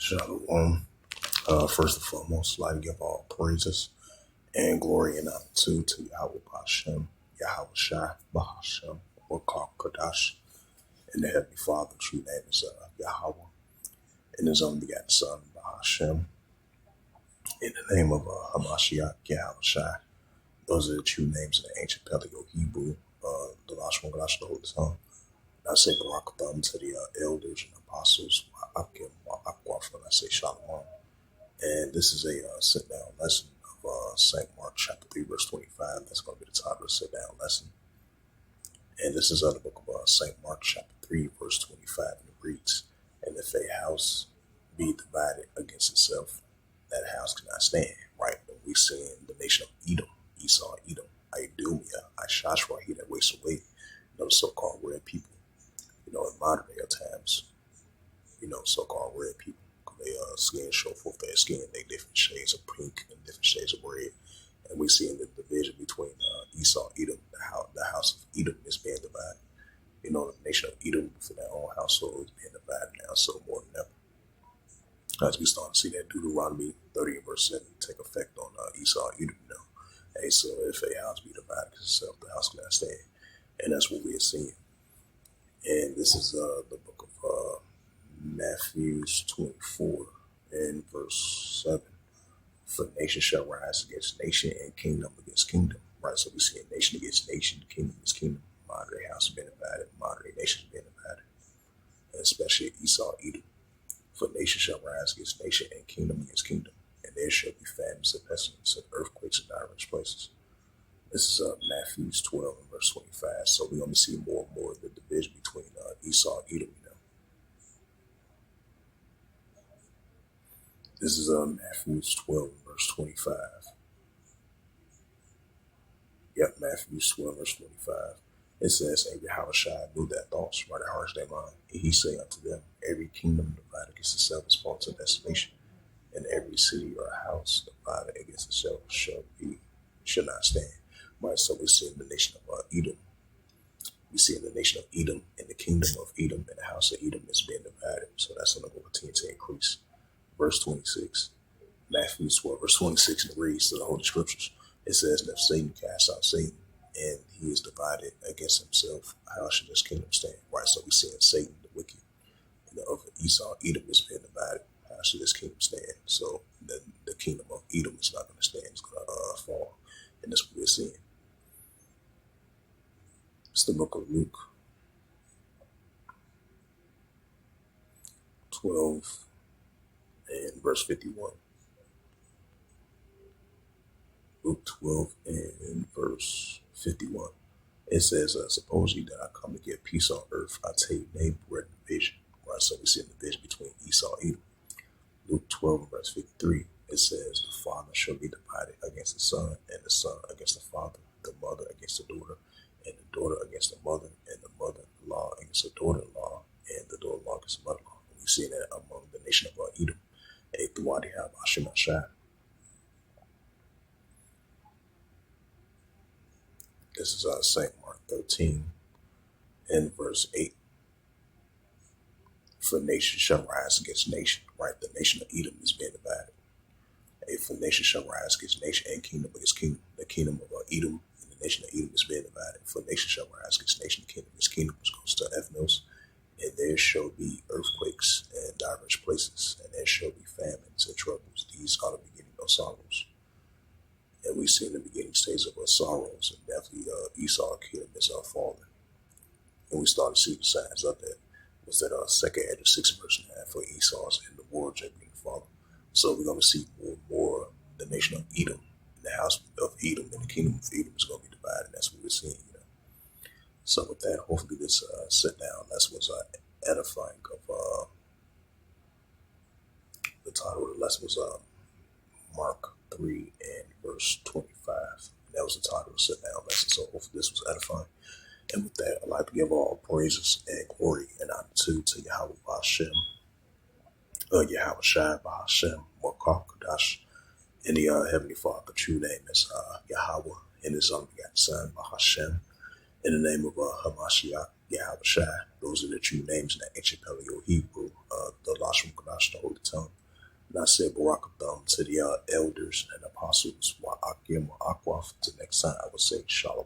Shalom. First and foremost, I'd like to give all praises and glory and honor to Yahweh Hashem, Yahweh Shai, Bahashem, Wakar Kadash, and the Heavenly Father. True name is Yahweh, and His only begotten Son, Bahashem, in the name of Hamashiach, Yahweh Shai. Those are the true names in the ancient Paleo Hebrew, the last one, the Holy Tongue. I say Barakatham to the elders and apostles, Akim, Akwafa, and I say Shalom. And this is a sit-down lesson of St. Mark chapter 3, verse 25. That's going to be the title of the sit-down lesson. And this is out of the book of St. Mark chapter 3, verse 25, and it reads, "And if a house be divided against itself, that house cannot stand." Right? And we see in the nation of Edom, Esau, Edom, Idumea, Ishashwa, he that wastes away, the so-called red people. In modern day times, so-called red people, they skin show forth their skin, they different shades of pink and different shades of red. And we see in the division between Esau, Edom, the house of Edom is being divided. The nation of Edom for their own household is being divided now, so more than ever. As we start to see that Deuteronomy 30 and verse 7 take effect on Esau, Edom now. Hey, so if a house be divided itself, the house cannot stand. And that's what we are seeing. And this is the book of Matthew 24 and verse 7. "For nation shall rise against nation and kingdom against kingdom." Right, so we see a nation against nation, kingdom against kingdom. Modern day house being divided, modern day nations being divided, and especially Esau, Edom. "For nation shall rise against nation and kingdom against kingdom, and there shall be famines and pestilence and earthquakes in diverse places." This is Matthew 12 and verse 25. So we're going to see more and more of the division between Esau and Edom. This is Matthew 12 and verse 25. Yep, Matthew 12 verse 25. It says, "And Yahweh Shai knew their thoughts, right at hearts their mind. And he say unto them, Every kingdom divided against itself is fallen to desolation, and every city or house divided against itself shall not stand." Right, so we see in the nation of Edom. We see in the nation of Edom, and the kingdom of Edom, and the house of Edom is being divided. So that's going to continue to increase. Verse 26, Matthew 12, verse 26, and it reads to the Holy Scriptures. It says, "And if Satan cast out Satan, and he is divided against himself, how should his kingdom stand?" Right, so we see in Satan, the wicked, of Esau, Edom is being divided. How should his kingdom stand? So the kingdom of Edom is not going to stand. It's going to fall. And that's what we're seeing. It's the book of Luke 12 and verse 51. Luke 12 and verse 51. It says, "Suppose ye that I come to give peace on earth, I tell you, nay, bread and division." Right, so we see a division between Esau and Edom. Luke 12 and verse 53. It says, "The father shall be divided against the son, and the son against the father, the mother against the daughter, and the daughter against the mother, and the mother-in-law against the daughter-in-law, and the daughter-in-law against the mother-in-law." We see that among the nation of Edom. Throughout the Hashem Shai. This is St. Mark 13 and verse 8. "For nation shall rise against nation." Right, the nation of Edom is being divided. "For nation shall rise against nation and kingdom against kingdom." The kingdom of Edom and the nation of Edom is being divided. "For nation shall rise against nation, kingdom against kingdom," which goes to Ethnos. "And there shall be earthquakes in diverse places, and there shall be famines and troubles. These are the beginning of sorrows." And we see in the beginning stages of sorrows, and definitely Esau kingdom is falling. And we start to see the signs of that. Was that second Edge 6 verse 9 for Esau's and the war being fallen. So we're going to see more and more the nation of Edom, the house of Edom, and the kingdom of Edom is going to be divided. That's what we're seeing. So with that, hopefully this sit down lesson was edifying. Of the title of the lesson was Mark 3 and verse 25. And that was the title of the sit down lesson. So hopefully this was edifying. And with that, I'd like to give all praises and glory and honor to Yahweh Hashem, Yahweh Shai, Bahashem, Wakar Kadash, and the Heavenly Father. True name is Yahweh, and His only begotten Son, Bahashem, in the name of Hamashiach, Yahweh Shai. Those are the true names in the ancient Paleo Hebrew, the Lashon Kodash, the Holy Tongue. And I said Barakatham to the elders and apostles. Wa'akim Wa'akwaf. Until next time, I would say Shalom.